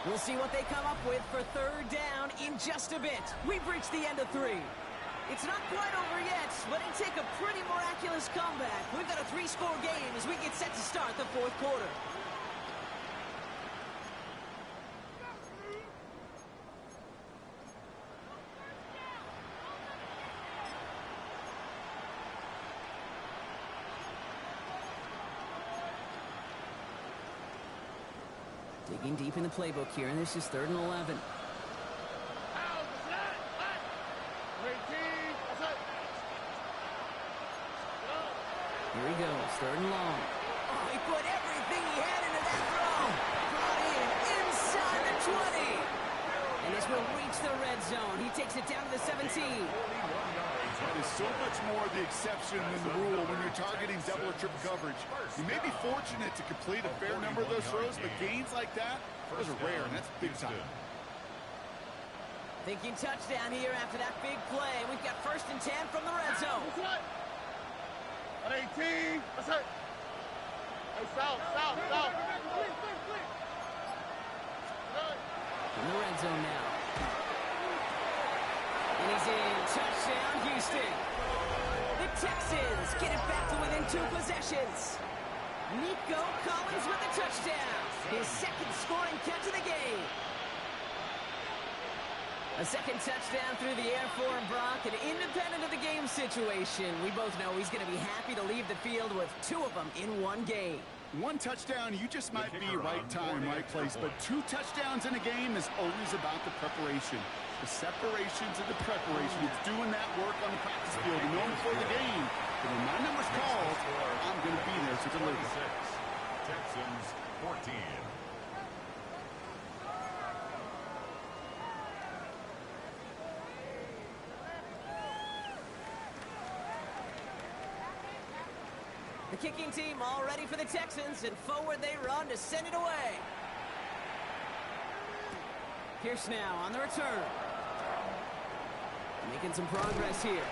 We'll see what they come up with for third down in just a bit. We've reached the end of 3. It's not quite over yet, but it take a pretty miraculous comeback. We've got a 3-score game as we get set to start the fourth quarter. Digging deep in the playbook here, and this is 3rd and 11. Here he goes, 3rd and long. Oh, he put everything he had into that throw. Brought in inside the 20. And this will reach the red zone. He takes it down to the 17. That is so much more the exception than the rule when you're targeting double or triple coverage. You may be fortunate to complete a fair number of those throws, but gains like that, those are rare, and that's big time. Thinking touchdown here after that big play. We've got 1st and 10 from the red zone. 18. That's it. Hey, south. In the red zone now. And he's in. Touchdown, Houston. The Texans get it back to within 2 possessions. Nico Collins with a touchdown. His 2nd scoring catch of the game. A 2nd touchdown through the air for Brock, and independent of the game situation, we both know he's going to be happy to leave the field with 2 of them in one game. 1 touchdown, you just might be right time, right place, but 2 touchdowns in a game is always about the preparation. The separation to the preparation. It's doing that work on the practice field and knowing before the game. But when my number's called, I'm going to be there to deliver. Texans 14. The kicking team all ready for the Texans, and forward they run to send it away. Pierce now on the return. Making some progress here.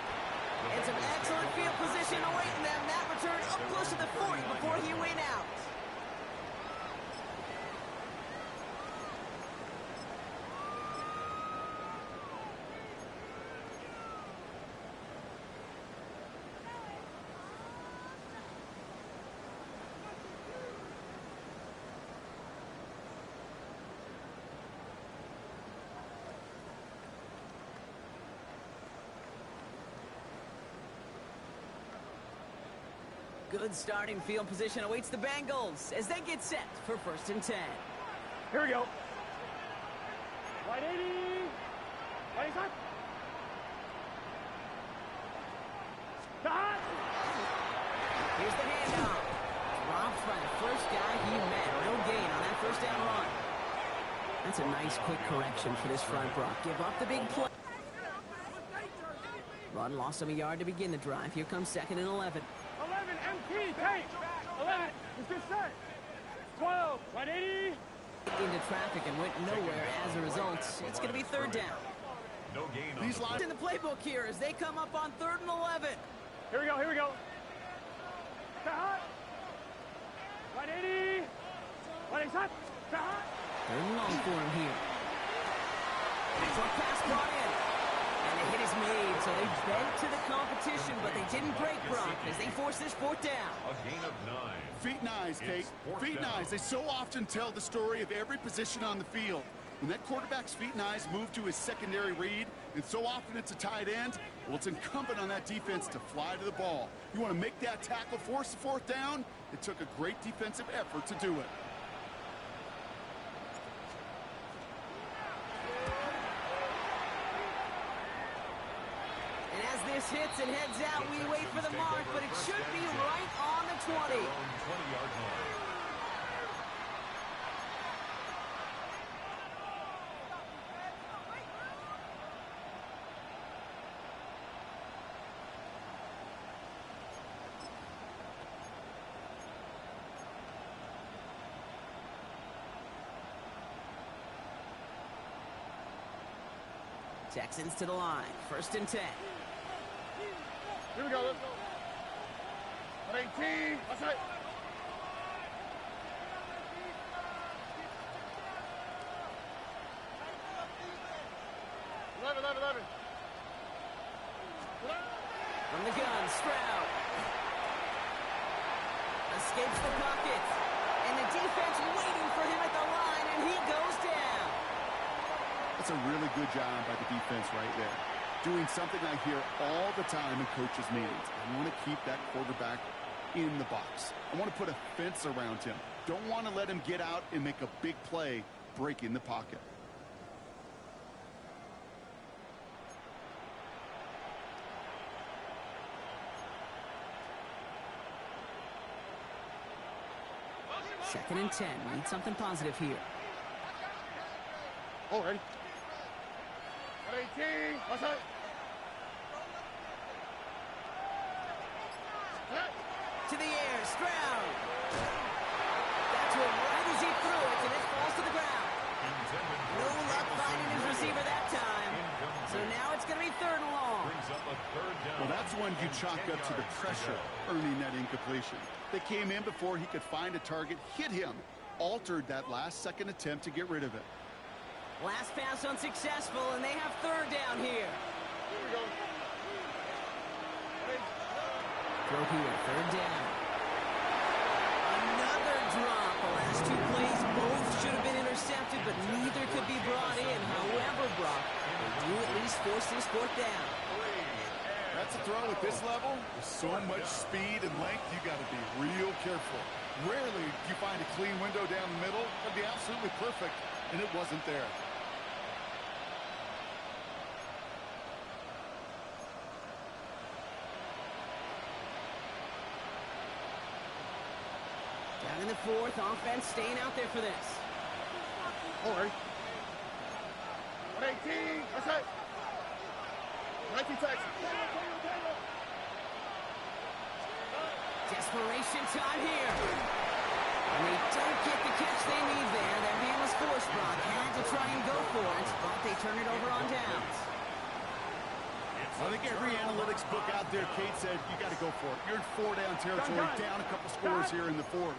And some excellent field position awaiting them. That return up close to the 40 before he went out. Good starting field position awaits the Bengals as they get set for 1st and 10. Here we go. Right 80. Right hot. Hot. Here's the handoff. Dropped by the first guy he met. No gain on that first down run. That's a nice quick correction for this front, Brock. Give up the big play. Run lost him a yard to begin the drive. Here comes 2nd and 11. 11, MP, take. 11, it's good set. 12, 180. Into traffic and went nowhere as a result. It's going to be 3rd down. No gain on These lines In the playbook here as they come up on 3rd and 11. Here we go, here we go. Hot. 180. 180 hot. Hot. 3rd and long for him here. Short pass brought in. And the hit is made, so they bent to the competition, but they didn't break Brock as they force this 4th down. A gain of 9. feet and eyes, Kate. It's 4th Feet and down. eyes. They so often tell the story of every position on the field. When that quarterback's feet and eyes move to his secondary read, and so often it's a tight end, well, it's incumbent on that defense to fly to the ball. You want to make that tackle, force the 4th down? It took a great defensive effort to do it. And as this hits and heads out, we wait for the mark, but it should be right on the 20. Their own 20-yard line. Texans to the line. 1st and 10. Here we go, let's go. 118. That's right. 11, 11, 11. From the gun, Stroud. Escapes the pocket. And the defense waiting for him at the line, and he goes down. That's a really good job by the defense right there. Doing something I hear all the time in coaches' meetings. I want to keep that quarterback in the box. I want to put a fence around him. Don't want to let him get out and make a big play breaking the pocket. Second and 10. Need something positive here. Oh, ready. 118. That's right. To the air, Stroud. Got to him right as he threw it, and it falls to the ground. No luck finding his receiver that time. So now it's going to be 3rd and long. Brings up a 3rd down. Well, that's one you chalk up to the pressure earning that incompletion. They came in before he could find a target, hit him, altered that last-second attempt to get rid of it. Last pass unsuccessful, and they have 3rd down here. Here we go. Throw here, 3rd down. Another drop. The last 2 plays both should have been intercepted, but neither could be brought in. However, Brock, they do at least force this 4th down. That's a throw at this level. With so much speed and length, you got to be real careful. Rarely do you find a clean window down the middle. That'd be absolutely perfect, and it wasn't there. Down in the 4th, offense staying out there for this. Oh, ready. 118. That's right. 19 Texas. Desperation time here. And they don't get the catch they need there. That man was forced, Brock. Had to try and go for it, but they turn it over on downs. I think every analytics book out there, Kate said, you got to go for it. You're in 4-down territory, down a couple scores here in the 4th.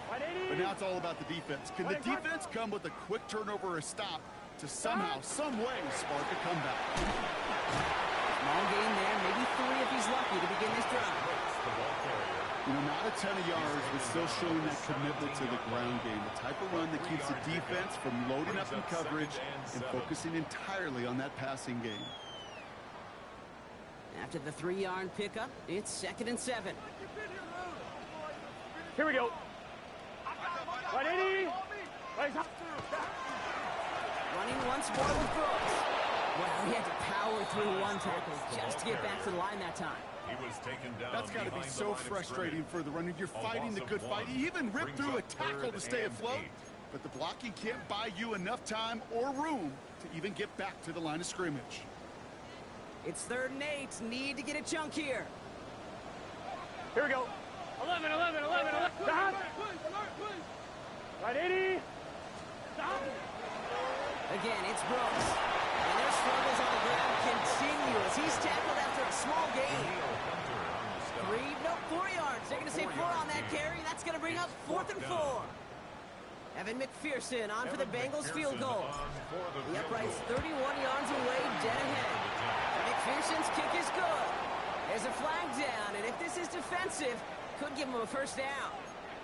But now it's all about the defense. Can the defense come with a quick turnover or a stop to somehow, some way, spark a comeback? Long game there, maybe 3 if he's lucky to begin this drive. You know, not a ton of yards, but still showing that commitment to the ground game. The type of run that keeps the defense from loading up in coverage and focusing entirely on that passing game. After the 3-yard pickup, it's 2nd and 7. Here we go. 180. Running once more with Brooks. Well, he had to power through one tackle just to get back to the line that time. He was taken down. That's got to be so frustrating for the runner. You're fighting the good fight. He even ripped through a tackle to stay afloat. But the blocking can't buy you enough time or room to even get back to the line of scrimmage. It's 3rd and 8. Need to get a chunk here. Here we go. 11, 11, 11, 11. Stop. Right, 80. Stop. Again, it's Brooks. And their struggles on the ground continue as he's tackled after a small gain. 4 yards. They're going to say 4 on that carry. That's going to bring up 4th and 4. Evan McPherson on for the Bengals field goal. The upright's 31 yards away, dead ahead. McPherson's kick is good. There's a flag down, and if this is defensive, could give them a first down.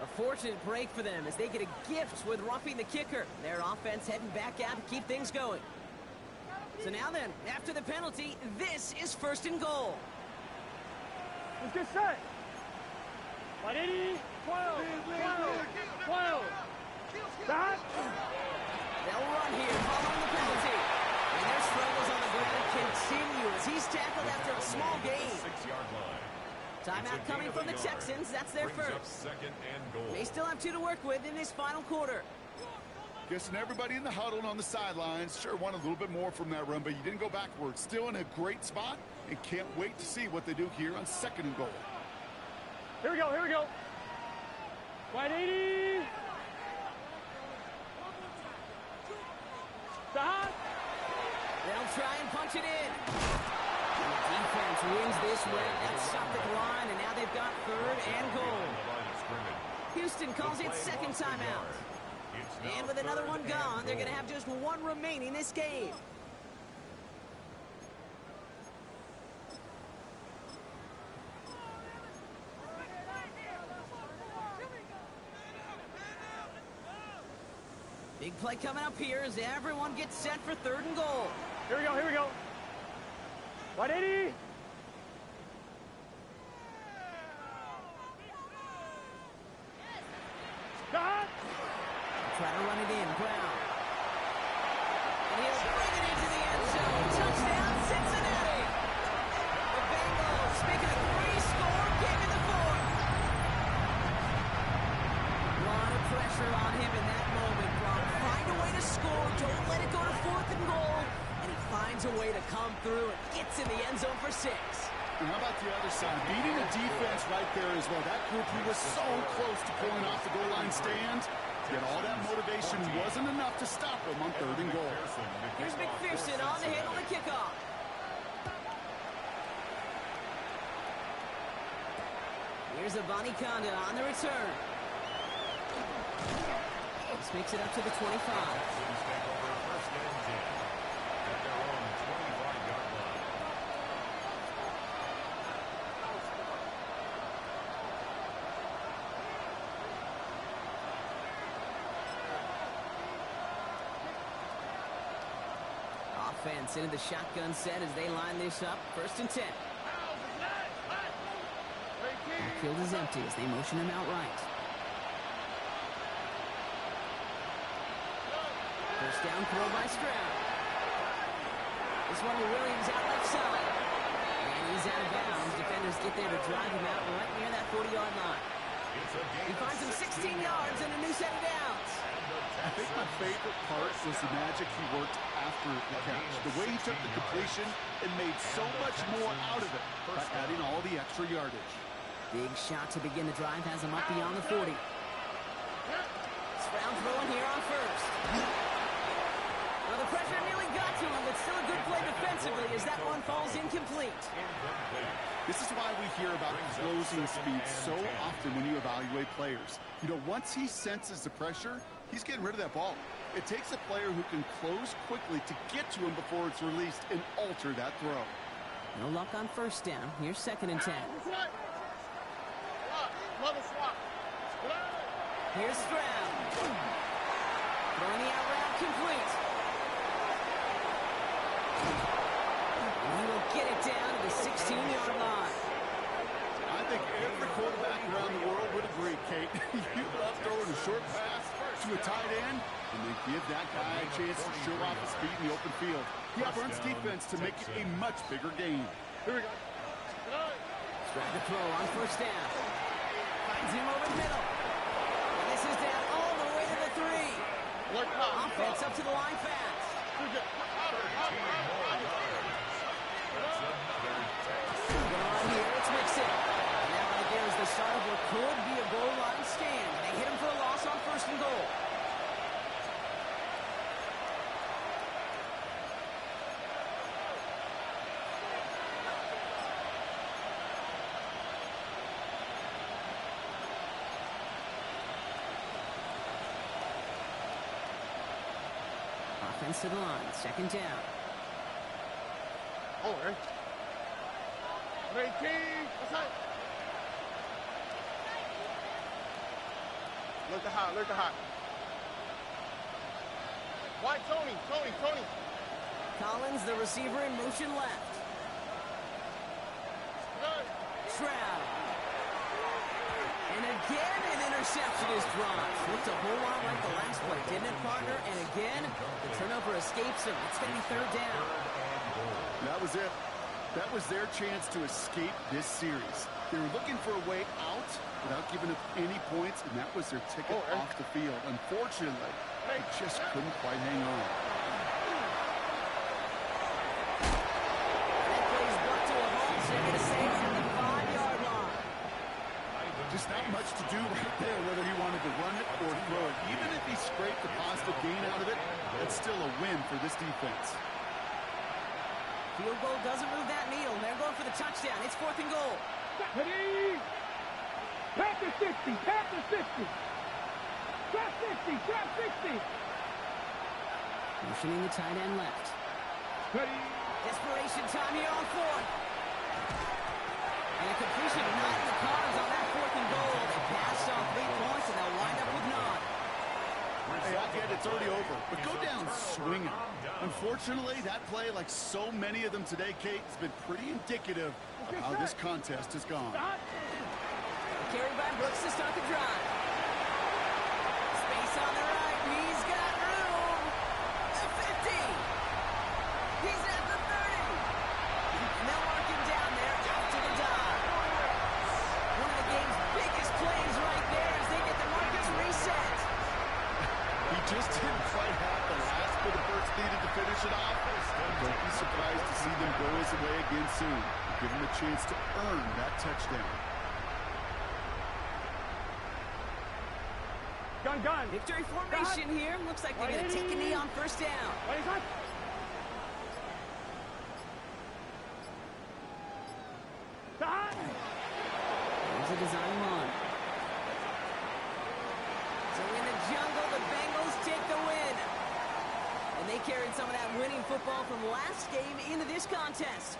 A fortunate break for them as they get a gift with roughing the kicker. Their offense heading back out to keep things going. So now then, after the penalty, this is 1st and goal. Let's get set. Right, 80. 12, 12, 12. Stop. They'll run here following the penalty. And their struggles on the ground continue as he's tackled after a small gain. 6-yard line. Timeout coming from the Texans. That's their first. 2nd and goal. They still have 2 to work with in this final quarter. Guessing everybody in the huddle and on the sidelines sure want a little bit more from that run, but you didn't go backwards. Still in a great spot and can't wait to see what they do here on 2nd and goal. Here we go, here we go. Right, 80. Stop. They'll try and punch it in. The defense wins this round. That's Suffolk line, and now they've got 3rd and goal. Houston calls it 2nd timeout. And with another one gone, they're going to have just 1 remaining this game. Big play coming up here as everyone gets set for 3rd and goal. Here we go, here we go. Right, 80. Stop. Try to run it in, Brown. And he'll bring it into the end zone. Touchdown, Cincinnati. The Bengals making a 3-score game in the 4th. A lot of pressure on him in that moment, Brown. Find a way to score. Don't let it go to 4th and goal. And he finds a way to come through and gets in the end zone for 6. And how about the other side? Beating the defense right there as well. That group who was so close to pulling off the goal line stand. Yet all that motivation wasn't enough to stop him on 3rd and goal. Here's McPherson on to handle the kickoff. Here's Avani Conda on the return. This makes it up to the 25. Offense into the shotgun set as they line this up. 1st and 10. Backfield is empty as they motion him out right. 1st down throw by Stroud. This one to Williams out left side. And he's out of bounds. Defenders get there to drive him out right near that 40-yard line. He finds him 16 yards and a new set of downs. I think my favorite part was the magic he worked after the catch. The way he took the completion and made so much more out of it by adding all the extra yardage. Big shot to begin the drive has him up beyond the 40. Stroud throwing here on 1st. Well, the pressure nearly got to him, but still a good play defensively as that one falls incomplete. This is why we hear about closing speed so often when you evaluate players. You know, once he senses the pressure, he's getting rid of that ball. It takes a player who can close quickly to get to him before it's released and alter that throw. No luck on 1st down. Here's 2nd and 10. Here's Stroud. Throwing the out route complete. And he will get it down to the 16-yard line. I think every quarterback around the world would agree, Kate. You love throwing a short pass to a tight end and then give that guy a chance to show off his speed in the open field. He outruns defense to make it a much bigger game. Here we go. Trying to throw on first down. Finds him over the middle. And this is down all the way to the 3. Offense up to the line fast. That's another Moving on here, it's Mixon. And now right there is the start of what could be a goal line stand. They hit him for a loss on first and goal. Offense to the line, second down. Oh, right. 18. What's up? Look at hot. Why, Tony? Collins, the receiver, in motion left. Good. Stroud. And again, an interception is dropped. Looked a whole lot like the last play, didn't it, partner? And again, the turnover escapes him. It's going to be third down. That was it. That was their chance to escape this series. They were looking for a way out without giving up any points, and that was their ticket off the field. Unfortunately, they just couldn't quite hang on. That play's brought to a halt, so they're going to save it at the 5-yard line. Just not much to do right there, whether he wanted to run it or throw it. Even if he scraped the positive gain out of it, it's still a win for this defense. Field goal doesn't move that needle. They're going for the touchdown. It's fourth and goal. Ready? Pass to 60. Trap 60. Motioning the tight end left. Ready? Desperation time here on fourth. And a completion not in the cards on that fourth and goal. They passed on 3 points, and they'll wind up with none. Hey, I get it's already over, but go down swinging. Unfortunately, that play, like so many of them today, Kate, has been pretty indicative of how this contest has gone. Carried by Brooks to start the drive. Space on the right. He's got room. The 50. He's at the 30. And they'll mark him down there after the dive. One of the game's biggest plays right there as they get the markers reset. He just didn't quite have the last bit of burst needed to finish it off. Don't be surprised to see them go his way again soon. Give him a chance to earn that touchdown. Gun. Victory formation here. Looks like they're going to take a knee on first down. Ready, son? There's a design run. So in the jungle, the Bengals take the win. And they carried some of that winning football from last game into this contest.